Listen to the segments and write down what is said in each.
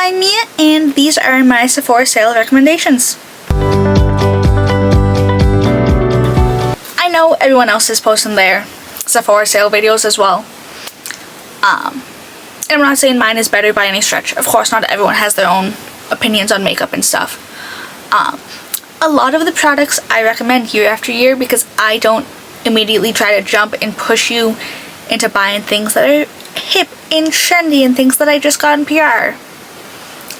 I'm Mia, and these are my Sephora sale recommendations. I know everyone else is posting their Sephora sale videos as well. And I'm not saying mine is better by any stretch. Of course, not everyone has their own opinions on makeup and stuff. A lot of the products I recommend year after year because I don't immediately try to jump and push you into buying things that are hip and trendy and things that I just got in PR.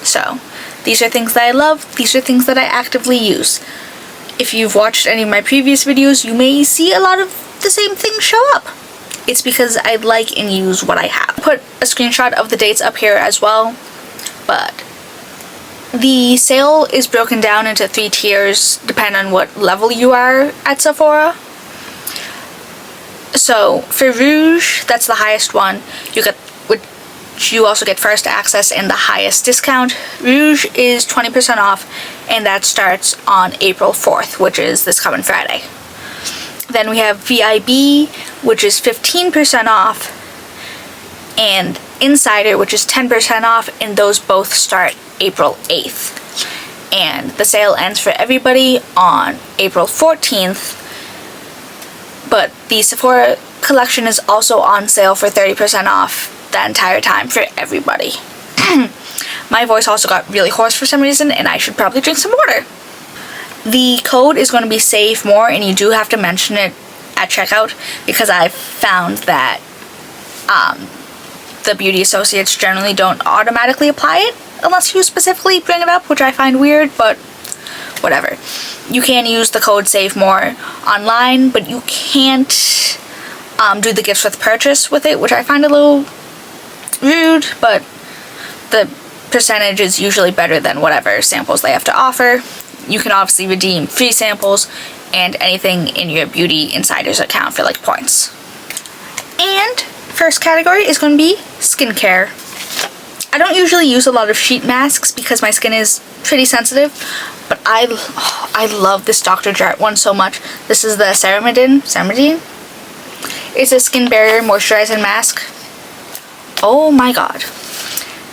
So, these are things that I love, these are things that I actively use. If you've watched any of my previous videos, you may see a lot of the same things show up. It's because I like and use what I have. Put a screenshot of the dates up here as well, but the sale is broken down into 3 tiers depending on what level you are at Sephora. So for Rouge, that's the highest one. You also get first access and the highest discount. Rouge is 20% off, and that starts on April 4th, which is this coming Friday. Then we have VIB, which is 15% off, and Insider, which is 10% off, and those both start April 8th. And the sale ends for everybody on April 14th, but the Sephora collection is also on sale for 30% off that entire time for everybody. My voice also got really hoarse for some reason, and I should probably drink some water. The code is going to be Save More, and you do have to mention it at checkout because I've found that the beauty associates generally don't automatically apply it unless you specifically bring it up, which I find weird, but whatever. You can use the code Save More online, but you can't do the gifts with purchase with it, which I find a little rude, but the percentage is usually better than whatever samples they have to offer. You can obviously redeem free samples and anything in your Beauty Insiders account for like points. And first category is going to be skincare. I don't usually use a lot of sheet masks because my skin is pretty sensitive, but I love this Dr. Jart one so much. This is the Ceramidin. It's a skin barrier moisturizing mask. Oh my god.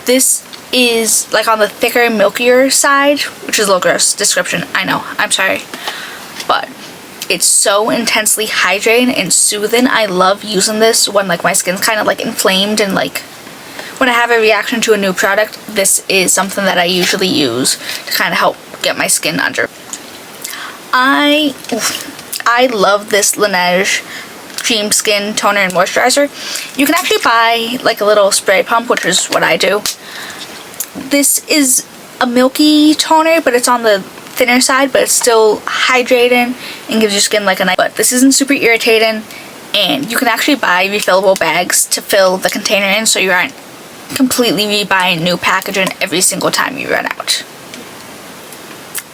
This is like on the thicker, milkier side, which is a little gross description, I know, I'm sorry. But it's so intensely hydrating and soothing. I love using this when like my skin's kind of like inflamed and like when I have a reaction to a new product. This is something that I usually use to kind of help get my skin under. I love this Laneige Cream Skin Toner and Moisturizer. You can actually buy like a little spray pump, which is what I do. This is a milky toner, but it's on the thinner side, but it's still hydrating and gives your skin like a nice. But this isn't super irritating, and you can actually buy refillable bags to fill the container in, so you aren't completely rebuying new packaging every single time you run out.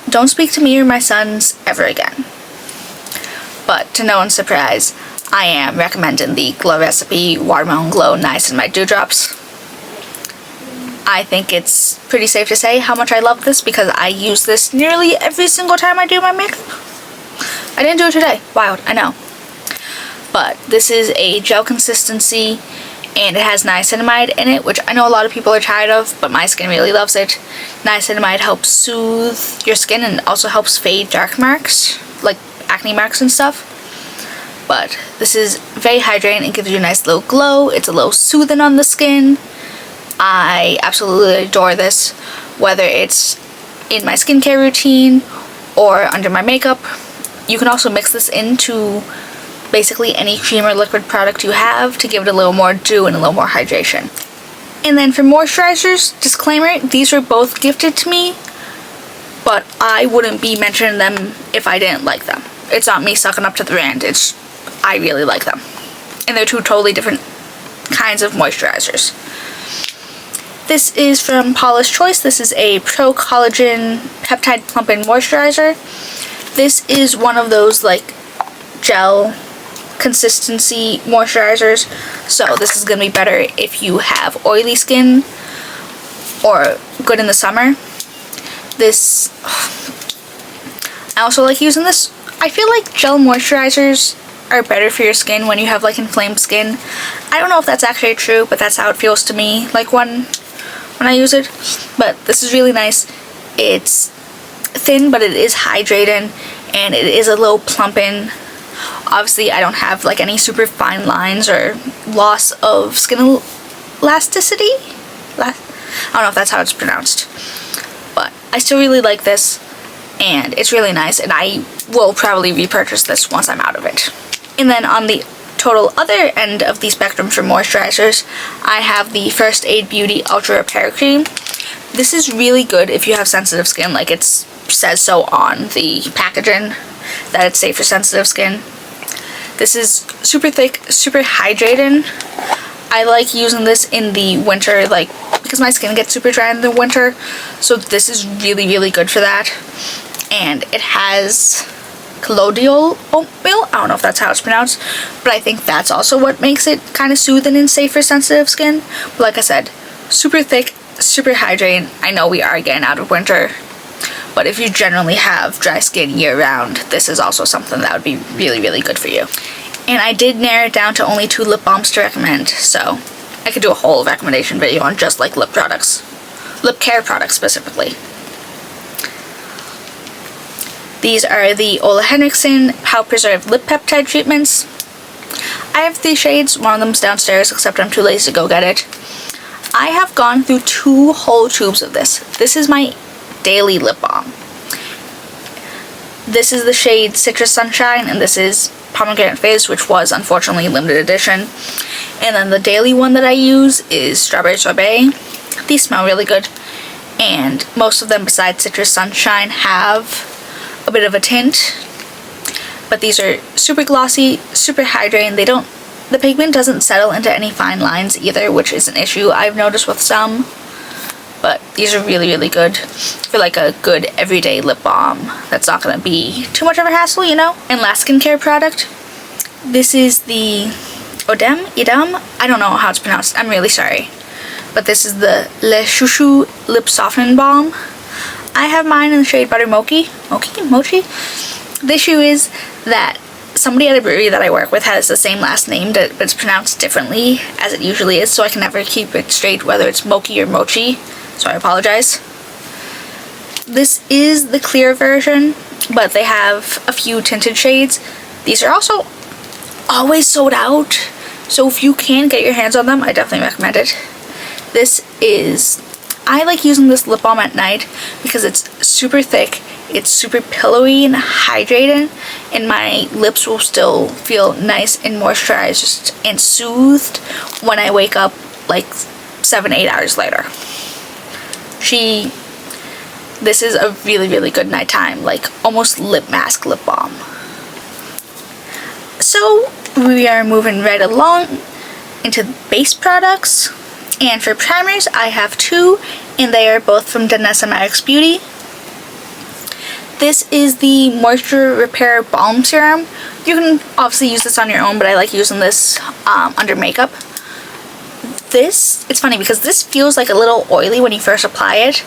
Don't speak to me or my sons ever again. But to no one's surprise, I am recommending the Glow Recipe Watermelon Glow Niacinamide Dewdrops. I think it's pretty safe to say how much I love this because I use this nearly every single time I do my makeup. I didn't do it today. Wild, I know. But this is a gel consistency and it has niacinamide in it, which I know a lot of people are tired of, but my skin really loves it. Niacinamide helps soothe your skin and also helps fade dark marks, like acne marks and stuff. But this is very hydrating. It gives you a nice little glow. It's a little soothing on the skin. I absolutely adore this, whether it's in my skincare routine or under my makeup. You can also mix this into basically any cream or liquid product you have to give it a little more dew and a little more hydration. And then for moisturizers, disclaimer, these were both gifted to me, but I wouldn't be mentioning them if I didn't like them. It's not me sucking up to the brand, it's I really like them. And they're 2 totally different kinds of moisturizers. This is from Paula's Choice. This is a Pro Collagen Peptide Plumping Moisturizer. This is one of those like gel consistency moisturizers. So this is going to be better if you have oily skin or good in the summer. This, I also like using this. I feel like gel moisturizers are better for your skin when you have like inflamed skin. I don't know if that's actually true, but that's how it feels to me like when I use it. but this is really nice. It's thin, but it is hydrating, and it is a little plumping. Obviously, I don't have like any super fine lines or loss of skin elasticity. I don't know if that's how it's pronounced, but I still really like this, and it's really nice, and I will probably repurchase this once I'm out of it. And then on the total other end of the spectrum for moisturizers, I have the First Aid Beauty Ultra Repair Cream. This is really good if you have sensitive skin, like it says so on the packaging that it's safe for sensitive skin. This is super thick, super hydrating. I like using this in the winter, like, because my skin gets super dry in the winter, so this is really, really good for that. And it has colloidal oatmeal. I don't know if that's how it's pronounced, but I think that's also what makes it kind of soothing and safe for sensitive skin. But like I said, super thick, super hydrating. I know we are getting out of winter, but if you generally have dry skin year-round, this is also something that would be really, really good for you. And I did narrow it down to only 2 lip balms to recommend, so I could do a whole recommendation video on just like lip products. Lip care products specifically. These are the Ole Henriksen Power Preserve Lip Peptide Treatments. I have 3 shades, one of them's downstairs, except I'm too lazy to go get it. I have gone through 2 whole tubes of this. This is my daily lip balm. This is the shade Citrus Sunshine, and this is Pomegranate Fizz, which was unfortunately limited edition. And then the daily one that I use is Strawberry Sorbet. These smell really good, and most of them besides Citrus Sunshine have a bit of a tint, but these are super glossy, super hydrating. The pigment doesn't settle into any fine lines either, which is an issue I've noticed with some, but these are really, really good for like a good everyday lip balm that's not going to be too much of a hassle, you know. And last skincare product, this is the Idem, I don't know how it's pronounced, I'm really sorry, but this is the Le Chouchou Lip Softening Balm. I have mine in the shade Butter Mochi. The issue is that somebody at a brewery that I work with has the same last name, but it's pronounced differently as it usually is, so I can never keep it straight whether it's Mochi or Mochi, so I apologize. This is the clear version, but they have a few tinted shades. These are also always sold out, so if you can get your hands on them, I definitely recommend it. I like using this lip balm at night because it's super thick, it's super pillowy and hydrating, and my lips will still feel nice and moisturized and soothed when I wake up like 7-8 hours later. This is a really, really good nighttime, like almost lip mask lip balm. So we are moving right along into base products. And for primers, I have 2, and they are both from Danessa Maddox Beauty. This is the Moisture Repair Balm Serum. You can obviously use this on your own, but I like using this under makeup. It's funny because this feels like a little oily when you first apply it.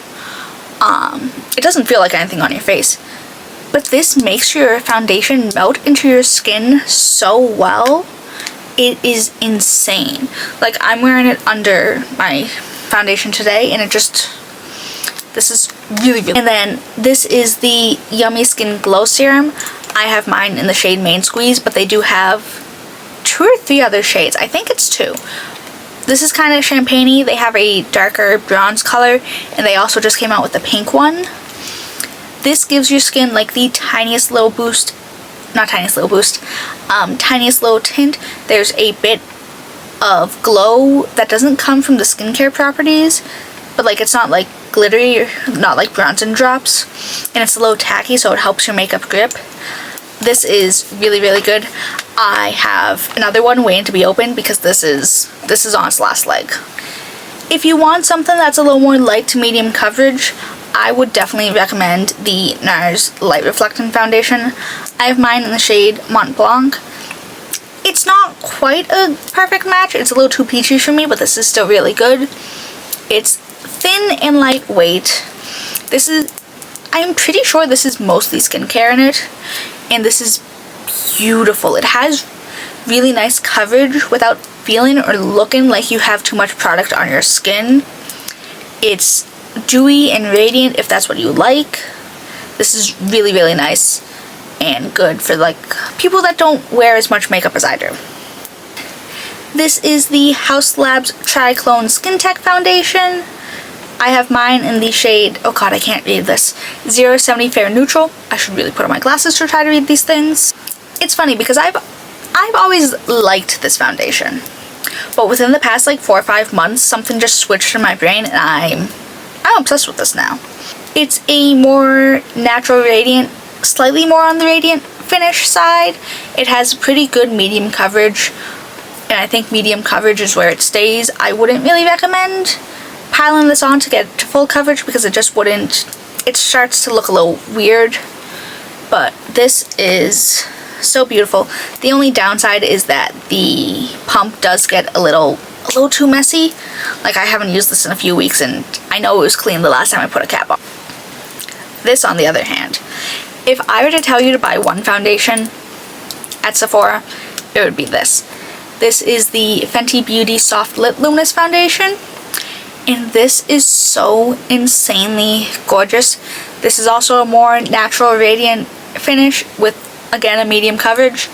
It doesn't feel like anything on your face, but this makes your foundation melt into your skin so well. It is insane. Like, I'm wearing it under my foundation today, and this is really, really. And then this is the Yummy Skin Glow Serum. I have mine in the shade Main Squeeze, but they do have 2 or 3 other shades. I think it's 2. This is kind of champagne-y. They have a darker bronze color, and they also just came out with the pink one. This gives your skin like the tiniest little boost. Not tiniest little boost, tiniest little tint. There's a bit of glow that doesn't come from the skincare properties, but like it's not like glittery or not like bronzing drops, and it's a little tacky, so it helps your makeup grip. This is really, really good. I have another one waiting to be opened because this is on its last leg. If you want something that's a little more light to medium coverage, I would definitely recommend the NARS Light Reflecting Foundation. I have mine in the shade Mont Blanc. It's not quite a perfect match. It's a little too peachy for me, but this is still really good. It's thin and lightweight. I'm pretty sure this is mostly skincare in it, and this is beautiful. It has really nice coverage without feeling or looking like you have too much product on your skin. It's dewy and radiant if that's what you like. This is really, really nice and good for like people that don't wear as much makeup as I do. This is the Haus Labs Triclone Skin Tech Foundation. I have mine in the shade, oh god, I can't read this, 070 Fair Neutral. I should really put on my glasses to try to read these things. It's funny because I've always liked this foundation, but within the past like 4 or 5 months, something just switched in my brain and I'm obsessed with this now. It's a more natural radiant, slightly more on the radiant finish side. It has pretty good medium coverage, and I think medium coverage is where it stays. I wouldn't really recommend piling this on to get to full coverage because it just wouldn't, it starts to look a little weird, but this is so beautiful. The only downside is that the pump does get a little too messy. Like, I haven't used this in a few weeks and I know it was clean the last time I put a cap on. This, on the other hand, if I were to tell you to buy one foundation at Sephora, it would be this. This is the Fenty Beauty Soft Lit Luminous Foundation, and this is so insanely gorgeous. This is also a more natural radiant finish with, again, a medium coverage.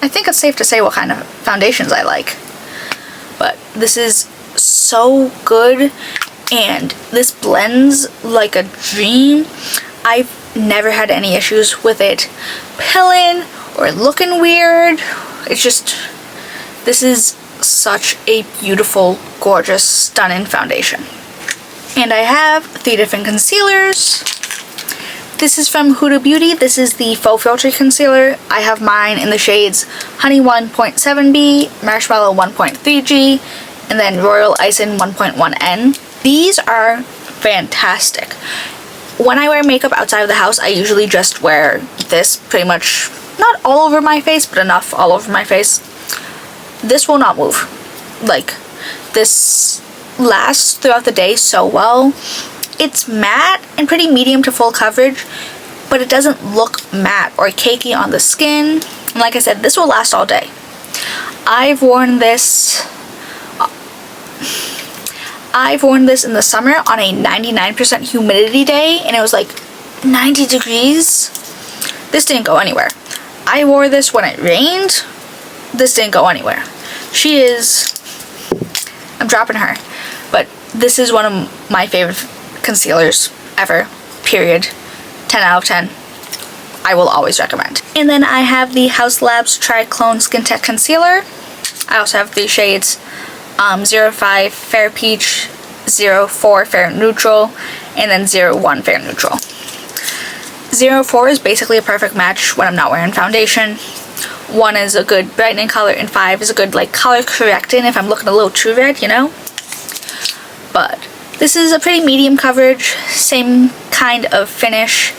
I think it's safe to say what kind of foundations I like, but this is so good and this blends like a dream. I've never had any issues with it pilling or looking weird. It's just, this is such a beautiful, gorgeous, stunning foundation. And I have 3 different concealers. This is from Huda Beauty. This is the Faux Filter Concealer. I have mine in the shades Honey 1.7B, Marshmallow 1.3G, and then Royal Icing 1.1N. These are fantastic. When I wear makeup outside of the house, I usually just wear this pretty much, not all over my face, but enough all over my face. This will not move. Like, this lasts throughout the day so well. It's matte and pretty medium to full coverage, but it doesn't look matte or cakey on the skin. And like I said, this will last all day. I've worn this in the summer on a 99% humidity day, and it was like 90 degrees. This didn't go anywhere. I wore this when it rained. This didn't go anywhere. She is, I'm dropping her, but this is one of my favorite concealers ever, period. 10 out of 10. I will always recommend. And then I have the Haus Labs Triclone Skin Tech Concealer. I also have 3 shades, 05 Fair Peach, 04 Fair Neutral, and then 01 Fair Neutral. 04 is basically a perfect match when I'm not wearing foundation. 1 is a good brightening color, and 5 is a good like color correcting if I'm looking a little too red, you know? But this is a pretty medium coverage, same kind of finish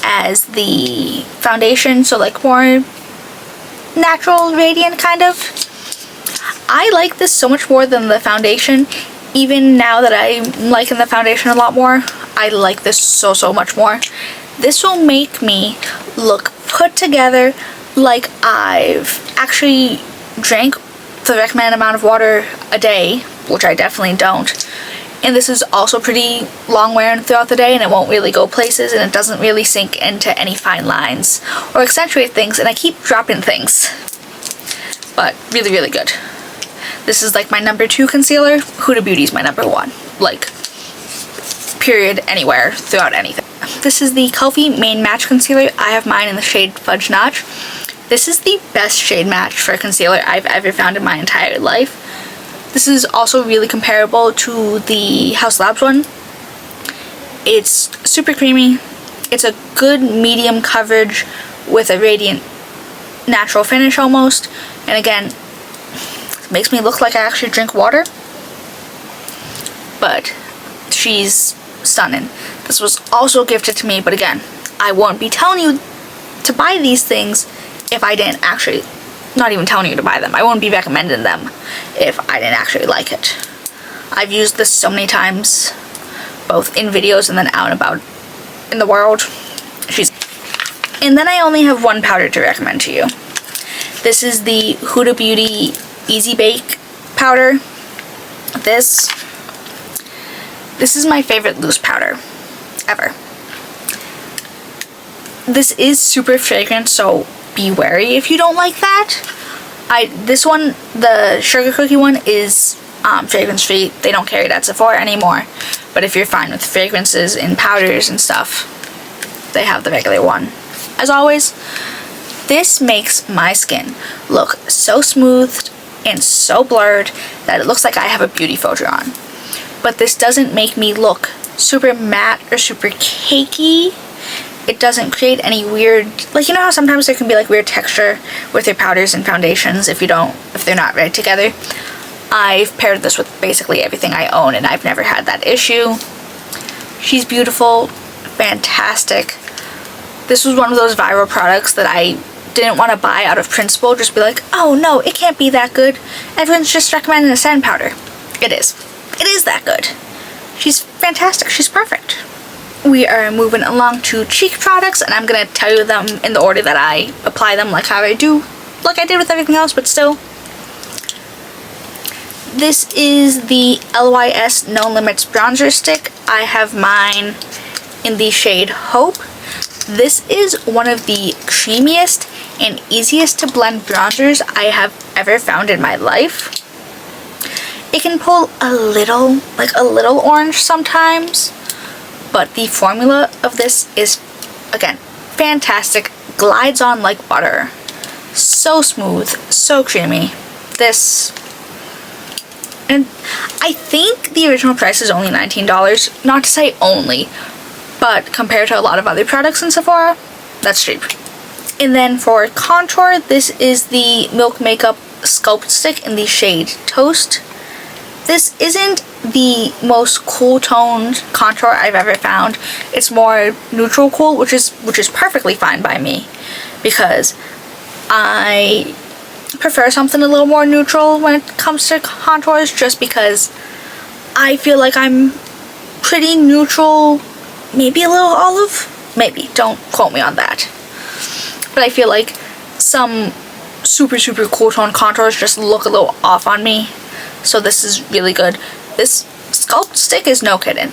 as the foundation, so like more natural, radiant kind of. I like this so much more than the foundation. Even now that I'm liking the foundation a lot more, I like this so much more. This will make me look put together, like I've actually drank the recommended amount of water a day, which I definitely don't. And this is also pretty long wearing throughout the day, and it won't really go places, and it doesn't really sink into any fine lines or accentuate things, and I keep dropping things. But really, really good. This is like my number 2 concealer. Huda Beauty is my number 1. Like, period, anywhere, throughout anything. This is the Kofi Main Match Concealer. I have mine in the shade Fudge Notch. This is the best shade match for concealer I've ever found in my entire life. This is also really comparable to the Haus Labs one. It's super creamy. It's a good medium coverage with a radiant natural finish almost. And again, it makes me look like I actually drink water. But she's stunning. This was also gifted to me, but again, I won't be telling you to buy these things if I didn't actually, not even telling you to buy them. I won't be recommending them if I didn't actually like it. I've used this so many times, both in videos and then out and about in the world. And then I only have one powder to recommend to you. This is the Huda Beauty Easy Bake powder. This This is my favorite loose powder ever. This is super fragrant, so be wary if you don't like that. This one, the sugar cookie one, is fragrance free. They don't carry it at Sephora anymore. But if you're fine with fragrances and powders and stuff, they have the regular one. As always, this makes my skin look so smooth and so blurred that it looks like I have a beauty filter on. But this doesn't make me look super matte or super cakey. It doesn't create any weird, like, you know how sometimes there can be like weird texture with your powders and foundations if they're not right together. I've paired this with basically everything I own and I've never had that issue. She's beautiful, fantastic. This was one of those viral products that I didn't want to buy out of principle, just be like, oh no, it can't be that good. Everyone's just recommending a sand powder. It is. It is that good. She's fantastic. She's perfect. We are moving along to cheek products, and I'm going to tell you them in the order that I apply them, like how I do, like I did with everything else, but still. This is the LYS No Limits Bronzer Stick. I have mine in the shade Hope. This is one of the creamiest and easiest to blend bronzers I have ever found in my life. It can pull a little orange sometimes, but the formula of this is, again, fantastic. Glides on like butter. So smooth, so creamy. This, and I think the original price is only $19. Not to say only, but compared to a lot of other products in Sephora, that's cheap. And then for contour, this is the Milk Makeup Sculpt Stick in the shade Toast. This isn't the most cool toned contour I've ever found. It's more neutral cool, which is perfectly fine by me, because I prefer something a little more neutral when it comes to contours, just because I feel like I'm pretty neutral, maybe a little olive, maybe, don't quote me on that. But I feel like some super cool tone contours just look a little off on me. So this is really good. This Sculpt Stick is no kidding.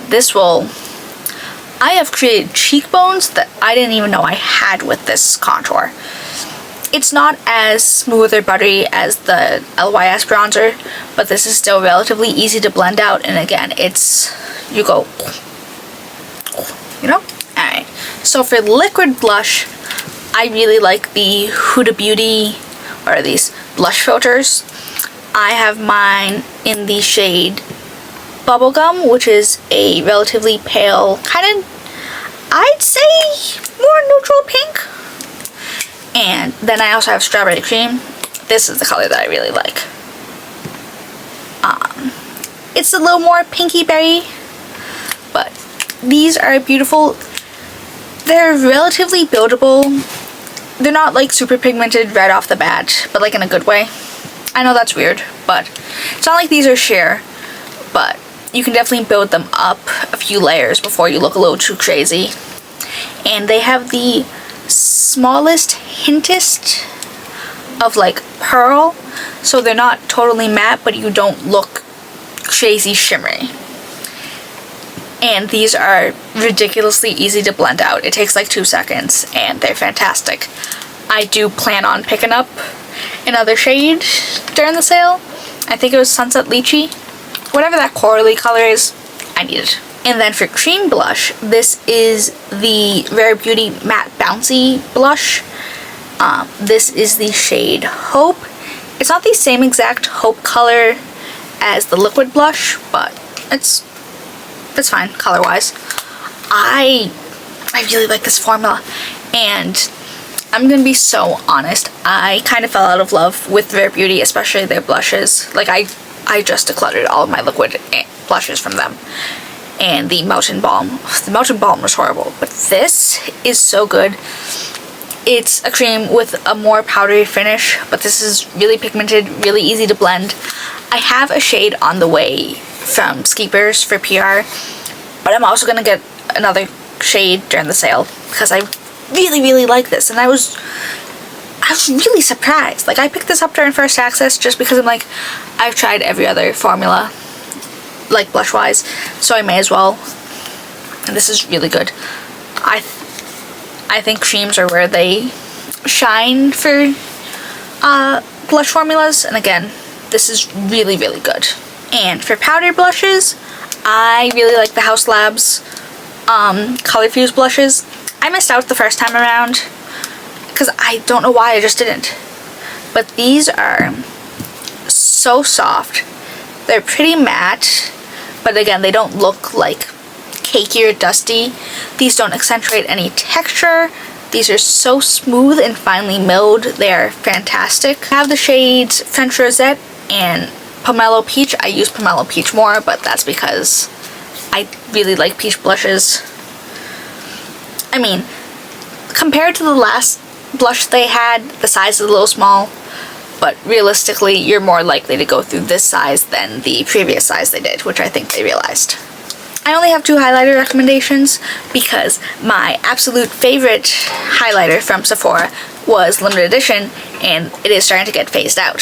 I have created cheekbones that I didn't even know I had with this contour. It's not as smooth or buttery as the LYS bronzer, but this is still relatively easy to blend out. And again, you go, you know? Alright. So for liquid blush, I really like the Huda Beauty, what are these, blush filters. I have mine in the shade Bubblegum, which is a relatively pale, kind of, I'd say, more neutral pink. And then I also have Strawberry Cream. This is the color that I really like. It's a little more pinky berry, but these are beautiful. They're relatively buildable. They're not like super pigmented right off the bat, but like in a good way. I know that's weird, but it's not like these are sheer, but you can definitely build them up a few layers before you look a little too crazy. And they have the smallest hintest of like pearl, so they're not totally matte, but you don't look crazy shimmery. And these are ridiculously easy to blend out. It takes like 2 seconds, and they're fantastic. I do plan on picking up another shade during the sale. I think it was Sunset Lychee. Whatever that corally color is, I need it. And then for cream blush, this is the Rare Beauty Matte Bouncy Blush. This is the shade Hope. It's not the same exact Hope color as the liquid blush, but it's fine color-wise. I really like this formula, and I'm gonna be so honest, I kind of fell out of love with Rare Beauty, especially their blushes. Like, I just decluttered all of my liquid blushes from them. And the Mountain Balm was horrible, but this is so good. It's a cream with a more powdery finish, but this is really pigmented, really easy to blend. I have a shade on the way from Skeepers for PR, but I'm also gonna get another shade during the sale because I really like this, and I was really surprised. Like, I picked this up during First Access just because I'm like, I've tried every other formula. like blush wise, so I may as well. And this is really good. I think creams are where they shine for blush formulas, and again, this is really, really good. And for powder blushes, I really like the House Labs Color Fuse blushes. I missed out the first time around because I don't know why, I just didn't. But these are so soft. They're pretty matte, but again, they don't look like cakey or dusty. These don't accentuate any texture. These are so smooth and finely milled. They are fantastic. I have the shades French Rosette and Pomelo Peach. I use Pomelo Peach more, but that's because I really like peach blushes. I mean, compared to the last blush they had, the size is a little small, but realistically, you're more likely to go through this size than the previous size they did, which I think they realized. I only have 2 highlighter recommendations because my absolute favorite highlighter from Sephora was limited edition, and it is starting to get phased out.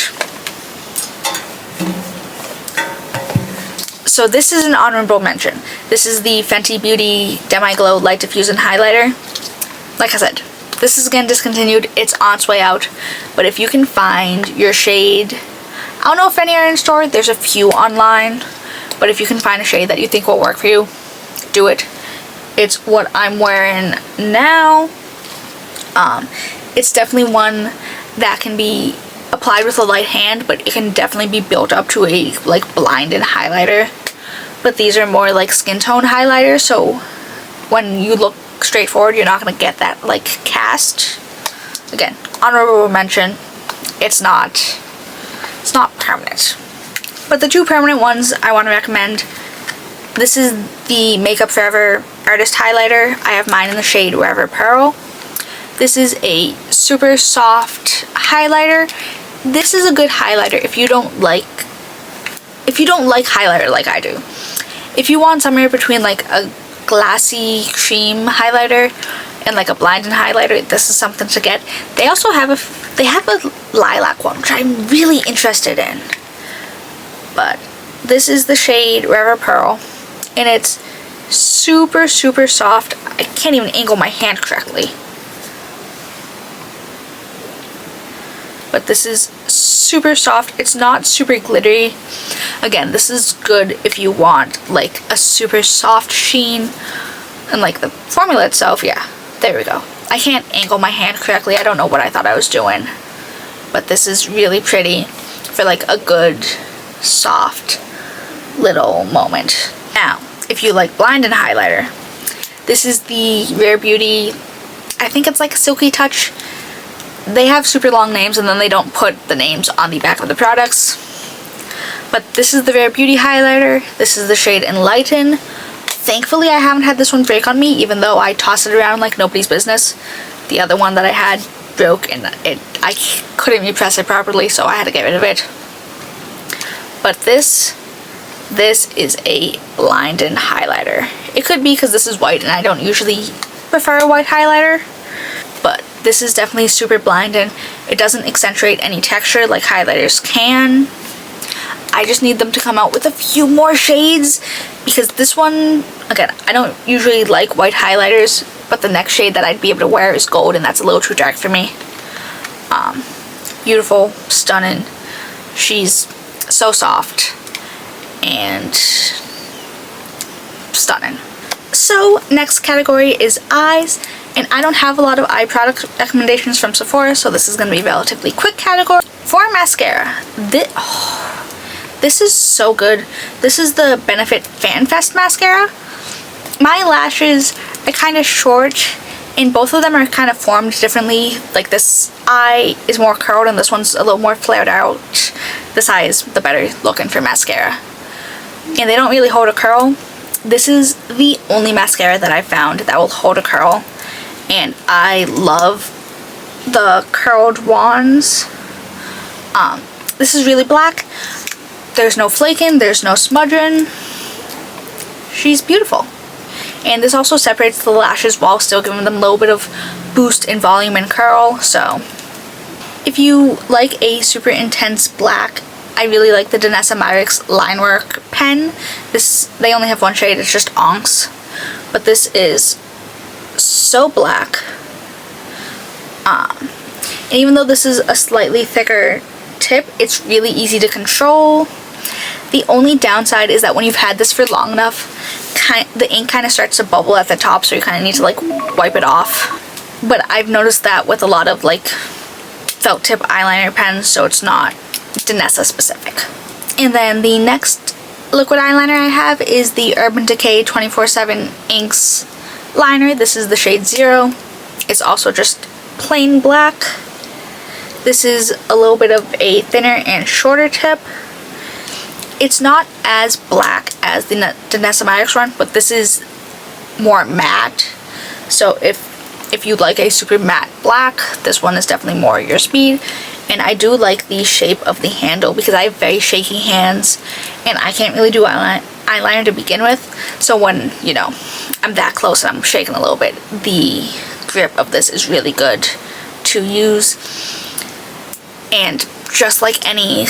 So this is an honorable mention. This is the Fenty Beauty Demi Glow Light Diffusing Highlighter. Like I said, this is again discontinued. It's on its way out. But if you can find your shade, I don't know if any are in store. There's a few online. But if you can find a shade that you think will work for you, do it. It's what I'm wearing now. It's definitely one that can be applied with a light hand, but it can definitely be built up to a like blinded highlighter. But these are more like skin tone highlighters, so when you look straight forward, you're not gonna get that like cast. Again, honorable mention. It's not permanent. But the 2 permanent ones I want to recommend. This is the Makeup Forever Artist Highlighter. I have mine in the shade Forever Pearl. This is a super soft highlighter. This is a good highlighter if you don't like highlighter like I do. If you want somewhere between like a glassy cream highlighter and like a blinding highlighter, this is something to get. They also have a lilac one, which I'm really interested in. But this is the shade Forever Pearl, and it's super, super soft. I can't even angle my hand correctly. But this is super soft. It's not super glittery. Again, this is good if you want like a super soft sheen, and like the formula itself, yeah, there we go. I can't angle my hand correctly. I don't know what I thought I was doing. But this is really pretty for like a good soft little moment. Now, if you like blinding highlighter, this is the Rare Beauty, I think it's like Silky Touch. They have super long names and then they don't put the names on the back of the products. But this is the Rare Beauty highlighter. This is the shade Enlighten. Thankfully, I haven't had this one break on me, even though I toss it around like nobody's business. The other one that I had broke and I couldn't repress it properly, so I had to get rid of it. But this is a blinding highlighter. It could be because this is white and I don't usually prefer a white highlighter, but this is definitely super blinding. It doesn't accentuate any texture like highlighters can. I just need them to come out with a few more shades, because this one, again, I don't usually like white highlighters, but the next shade that I'd be able to wear is gold, and that's a little too dark for me. Beautiful, stunning. She's so soft and stunning. So next category is eyes, and I don't have a lot of eye product recommendations from Sephora, so this is going to be a relatively quick category. For mascara, this is so good. This is the Benefit Fan Fest mascara. My lashes are kind of short, and both of them are kind of formed differently. Like this eye is more curled and this one's a little more flared out. This eye is the better looking for mascara. And they don't really hold a curl. This is the only mascara that I've found that will hold a curl. And I love the curled wands. This is really black. There's no flaking, there's no smudging. She's beautiful. And this also separates the lashes while still giving them a little bit of boost in volume and curl. So if you like a super intense black, I really like the Danessa Myricks Line Work pen. They only have one shade, it's just Onks. But this is so black. And even though this is a slightly thicker tip, it's really easy to control. The only downside is that when you've had this for long enough, the ink kind of starts to bubble at the top, so you kind of need to like wipe it off. But I've noticed that with a lot of like felt tip eyeliner pens, so it's not Danessa specific. And then the next liquid eyeliner I have is the Urban Decay 24/7 Inks liner. This is the shade 0. It's also just plain black. This is a little bit of a thinner and shorter tip. It's not as black as the Danessa Myricks one, but this is more matte. So if you like a super matte black, this one is definitely more your speed. And I do like the shape of the handle because I have very shaky hands and I can't really do eyeliner to begin with. So when, you know, I'm that close and I'm shaking a little bit, the grip of this is really good to use. And just like any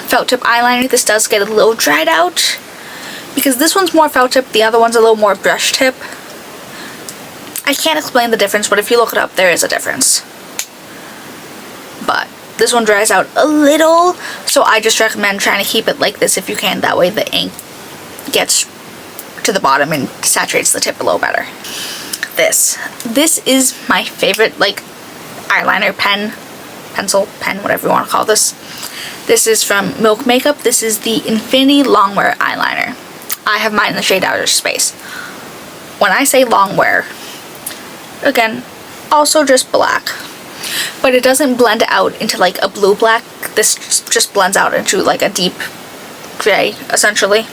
felt tip eyeliner, this does get a little dried out because this one's more felt tip, the other one's a little more brush tip. I can't explain the difference, but if you look it up, there is a difference. But this one dries out a little, so I just recommend trying to keep it like this if you can. That way the ink gets to the bottom and saturates the tip a little better. This is my favorite like eyeliner pen, pencil, pen, whatever you want to call this. This is from Milk Makeup. This is the Infinity Longwear eyeliner. I have mine in the shade Outer Space. When I say longwear, again, also just black, but it doesn't blend out into like a blue black. This just blends out into like a deep gray, essentially.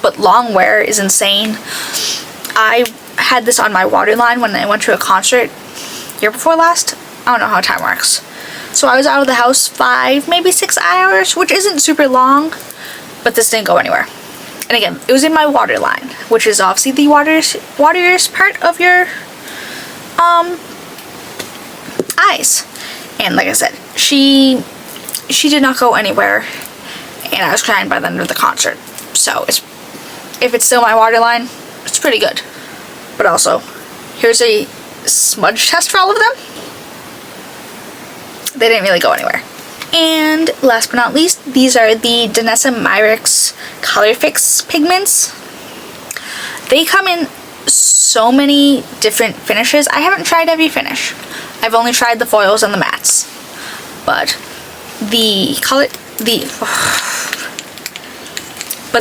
But longwear is insane. I had this on my waterline when I went to a concert year before last. I don't know how time works. So I was out of the house 5, maybe 6 hours, which isn't super long, but this didn't go anywhere. And again, it was in my waterline, which is obviously the wateriest part of your eyes. And like I said, she did not go anywhere, and I was crying by the end of the concert. So if it's still my waterline, it's pretty good. But also, here's a smudge test for all of them. They didn't really go anywhere. And last but not least, these are the Danessa Myricks Color Fix pigments. They come in so many different finishes. I haven't tried every finish. I've only tried the foils and the mattes. But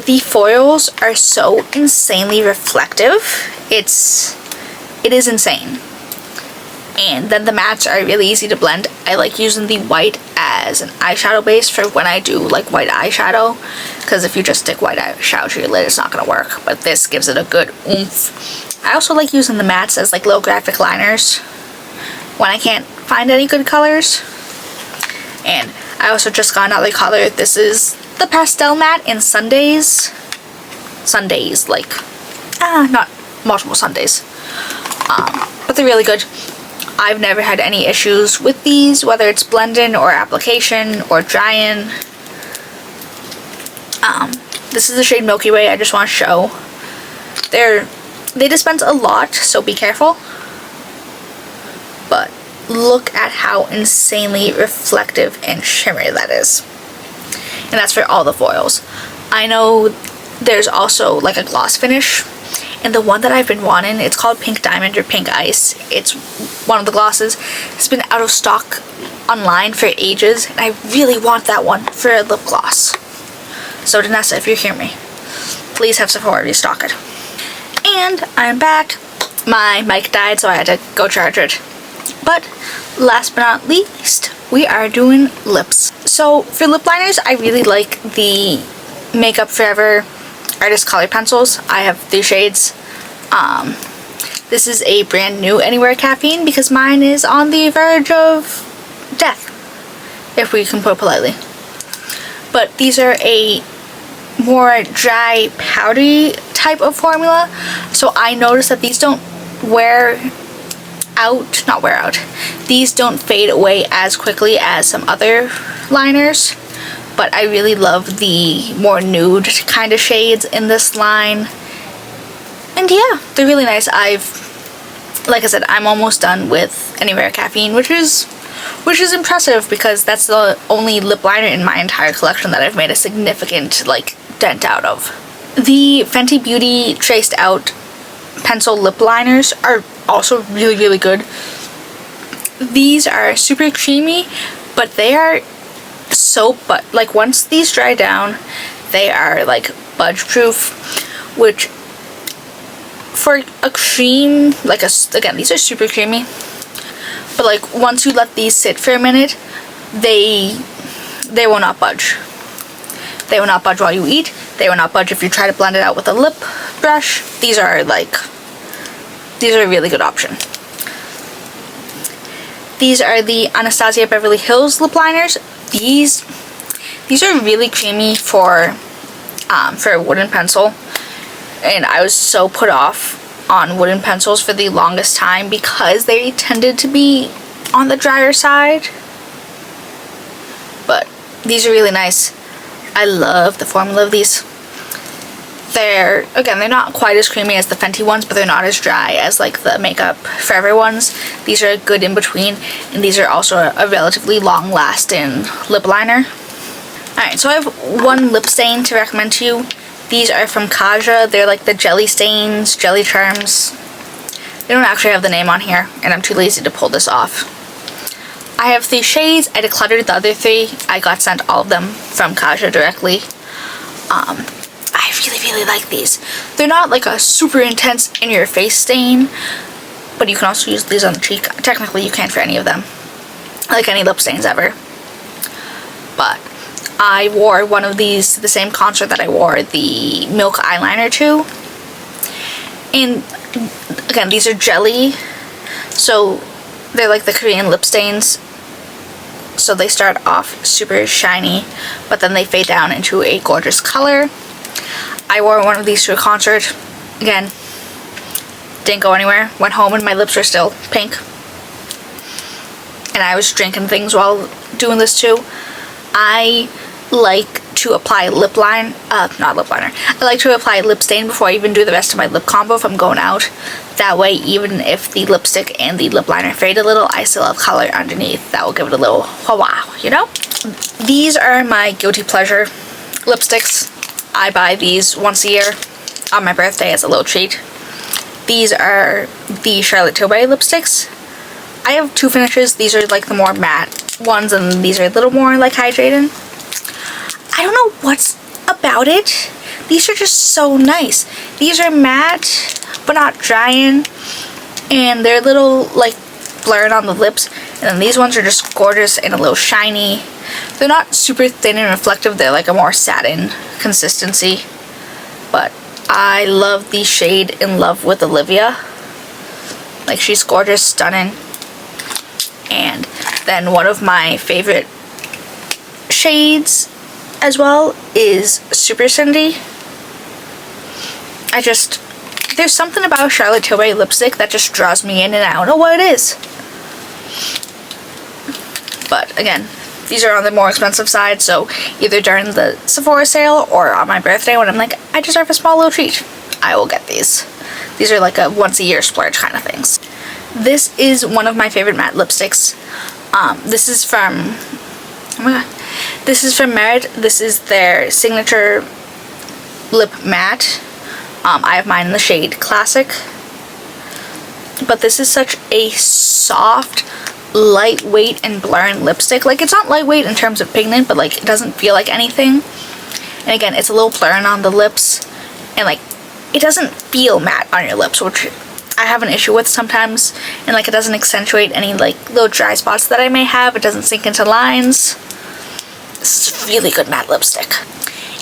the foils are so insanely reflective. It is insane. And then the mattes are really easy to blend. I like using the white as an eyeshadow base for when I do like white eyeshadow, because if you just stick white eyeshadow to your lid, it's not going to work. But this gives it a good oomph. I also like using the mattes as like little graphic liners when I can't find any good colors. And I also just got another color. This is the Pastel Matte in Sundays. Sundays, like, not multiple Sundays. But they're really good. I've never had any issues with these, whether it's blending or application or drying. This is the shade Milky Way. I just want to show. They dispense a lot, so be careful. But look at how insanely reflective and shimmery that is. And that's for all the foils. I know there's also like a gloss finish. And the one that I've been wanting, it's called Pink Diamond or Pink Ice. It's one of the glosses. It's been out of stock online for ages, and I really want that one for a lip gloss. So Danessa, if you hear me, please have Sephora restock it. And I'm back. My mic died, so I had to go charge it. But last but not least, we are doing lips. So for lip liners, I really like the Makeup Forever Artist Color Pencils. I have 3 shades. This is a brand new Anywhere Caffeine because mine is on the verge of death, if we can put it politely. But these are a more dry, powdery type of formula, so I noticed that these don't these don't fade away as quickly as some other liners. but I really love the more nude kind of shades in this line. And yeah, they're really nice. Like I said, I'm almost done with Anywhere Caffeine, which is impressive because that's the only lip liner in my entire collection that I've made a significant like dent out of. The Fenty Beauty traced out pencil lip liners are also really good. These are super creamy, but they are but like once these dry down, they are like budge proof, which for a cream, like again, these are super creamy, but like once you let these sit for a minute, they will not budge. They will not budge while you eat. They will not budge if you try to blend it out with a lip brush. These are a really good option. These are the Anastasia Beverly Hills lip liners. These are really creamy for a wooden pencil, and I was so put off on wooden pencils for the longest time because they tended to be on the drier side. But these are really nice. I love the formula of these. They're not quite as creamy as the Fenty ones, but they're not as dry as like the Makeup Forever ones. These are good in between, and these are also a relatively long lasting lip liner. Alright, so I have one lip stain to recommend to you. These are from Kaja. They're like the Jelly Stains, Jelly Charms. They don't actually have the name on here, and I'm too lazy to pull this off. I have 3 shades. I decluttered the other 3. I got sent all of them from Kaja directly. I really like these. They're not like a super intense in your face stain, but you can also use these on the cheek. Technically you can for any of them, like any lip stains ever. But I wore one of these to the same concert that I wore the Milk eyeliner to, and again, these are jelly, so they're like the Korean lip stains. So they start off super shiny, but then they fade down into a gorgeous color. I wore one of these to a concert. Again, didn't go anywhere. Went home and my lips are still pink. And I was drinking things while doing this too. I like to apply I like to apply lip stain before I even do the rest of my lip combo if I'm going out. That way, even if the lipstick and the lip liner fade a little, I still have color underneath. That will give it a little wow, you know? These are my guilty pleasure lipsticks. I buy these once a year on my birthday as a little treat. These are the Charlotte Tilbury lipsticks. I have 2 finishes. These are like the more matte ones, and these are a little more like hydrating. I don't know what's about it. These are just so nice. These are matte, but not drying, and they're a little like blurred on the lips, and then these ones are just gorgeous and a little shiny. They're not super thin and reflective. They're like a more satin consistency, but I love the shade In Love with Olivia. Like, she's gorgeous, stunning. And then one of my favorite shades as well is Super Cindy. There's something about Charlotte Tilbury lipstick that just draws me in, and I don't know what it is. But again, these are on the more expensive side, so either during the Sephora sale or on my birthday when I'm like, I deserve a small little treat, I will get these. These are like a once a year splurge kind of things. This is one of my favorite matte lipsticks. This is from Merit. This is their signature lip matte. I have mine in the shade Classic. But this is such a soft, lightweight and blurring lipstick. Like, it's not lightweight in terms of pigment, but like it doesn't feel like anything. And again, it's a little blurring on the lips, and like it doesn't feel matte on your lips, which I have an issue with sometimes. And like, it doesn't accentuate any like little dry spots that I may have. It doesn't sink into lines. This is really good matte lipstick.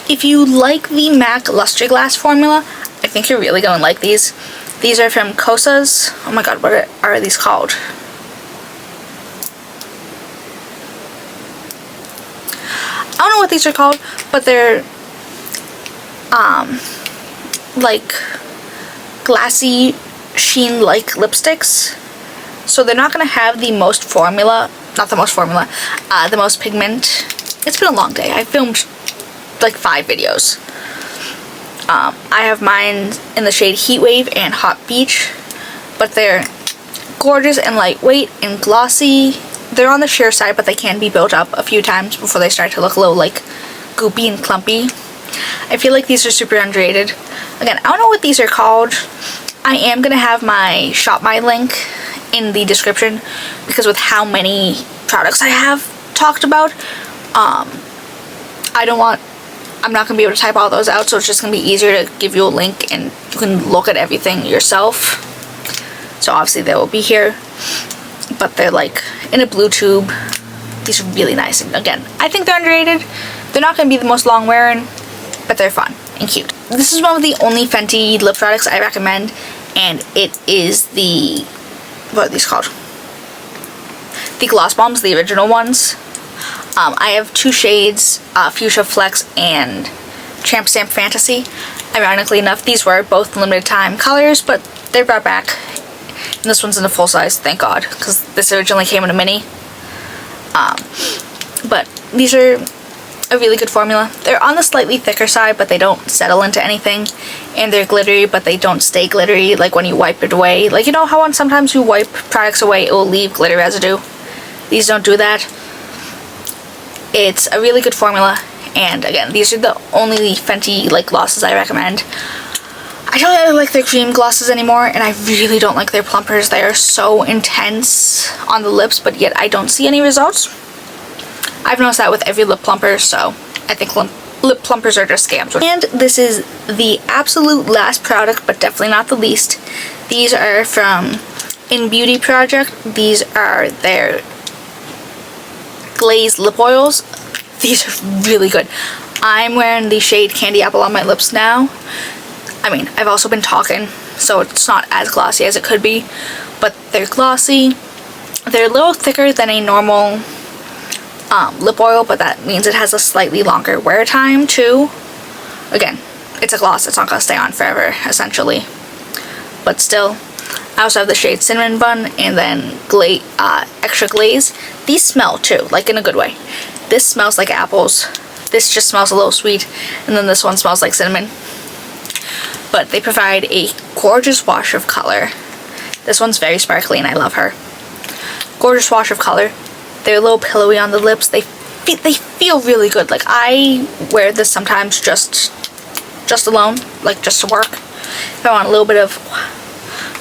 If you like the MAC Luster Glass formula, I think you're really gonna like these. These are from Kosas. Oh my god, what are these called? I don't know what these are called, but they're like glassy sheen like lipsticks. So they're not gonna have the most formula, the most pigment it's been a long day. I filmed like 5 videos. I have mine in the shade Heat Wave and Hot Beach, but they're gorgeous and lightweight and glossy. They're on the sheer side, but they can be built up a few times before they start to look a little like goopy and clumpy. I feel like these are super underrated. Again, I don't know what these are called. I am going to have my Shop My link in the description, because with how many products I have talked about, I'm not going to be able to type all those out, so it's just going to be easier to give you a link and you can look at everything yourself. So obviously they will be here, but they're like in a blue tube. These are really nice, and again, I think they're underrated. They're not going to be the most long wearing, but they're fun and cute. This is one of the only Fenty lip products I recommend, and it is the, what are these called? The Gloss Bombs, the original ones. I have 2 shades, Fuchsia Flex and Champ Stamp Fantasy. Ironically enough, these were both limited time colors, but they're brought back. And this one's in a full size, thank God, because this originally came in a mini. But these are a really good formula. They're on the slightly thicker side, but they don't settle into anything. And they're glittery, but they don't stay glittery, like when you wipe it away. Like, you know how sometimes you wipe products away, it will leave glitter residue? These don't do that. It's a really good formula, and again, these are the only Fenty like glosses I recommend. I don't really like their cream glosses anymore, and I really don't like their plumpers. They are so intense on the lips, but yet I don't see any results. I've noticed that with every lip plumper, so I think lip plumpers are just scams. And this is the absolute last product, but definitely not the least. These are from In Beauty Project. These are their glazed lip oils. These are really good. I'm wearing the shade Candy Apple on my lips now. I mean, I've also been talking, so it's not as glossy as it could be, but they're glossy. They're a little thicker than a normal lip oil, but that means it has a slightly longer wear time too. Again, it's a gloss, it's not gonna stay on forever, essentially. But still, I also have the shade Cinnamon Bun and then Extra Glaze. These smell too, like in a good way. This smells like apples. This just smells a little sweet. And then this one smells like cinnamon. But they provide a gorgeous wash of color. This one's very sparkly and I love her. Gorgeous wash of color. They're a little pillowy on the lips. They feel really good. Like, I wear this sometimes just alone, like just to work. If I want a little bit of,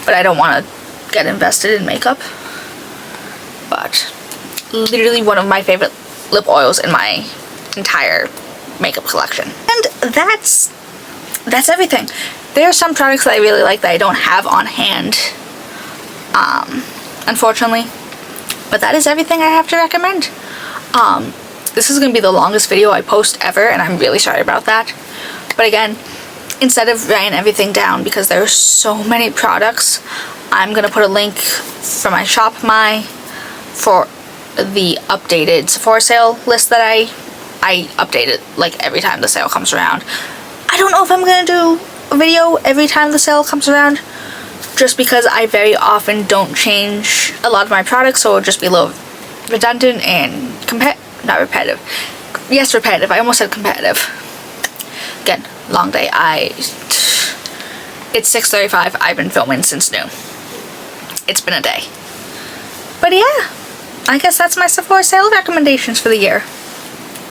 but I don't want to get invested in makeup. But literally one of my favorite lip oils in my entire makeup collection. And that's everything. There are some products that I really like that I don't have on hand, unfortunately. But that is everything I have to recommend. This is going to be the longest video I post ever, and I'm really sorry about that. But again, instead of writing everything down, because there are so many products, I'm going to put a link for my Shop My for the updated Sephora sale list that I update it like every time the sale comes around. I don't know if I'm going to do a video every time the sale comes around, just because I very often don't change a lot of my products, so it'll just be a little redundant and not repetitive. Yes, repetitive. I almost said competitive. Again, long day. It's 6:35. I've been filming since noon. It's been a day. But yeah, I guess that's my Sephora sale recommendations for the year.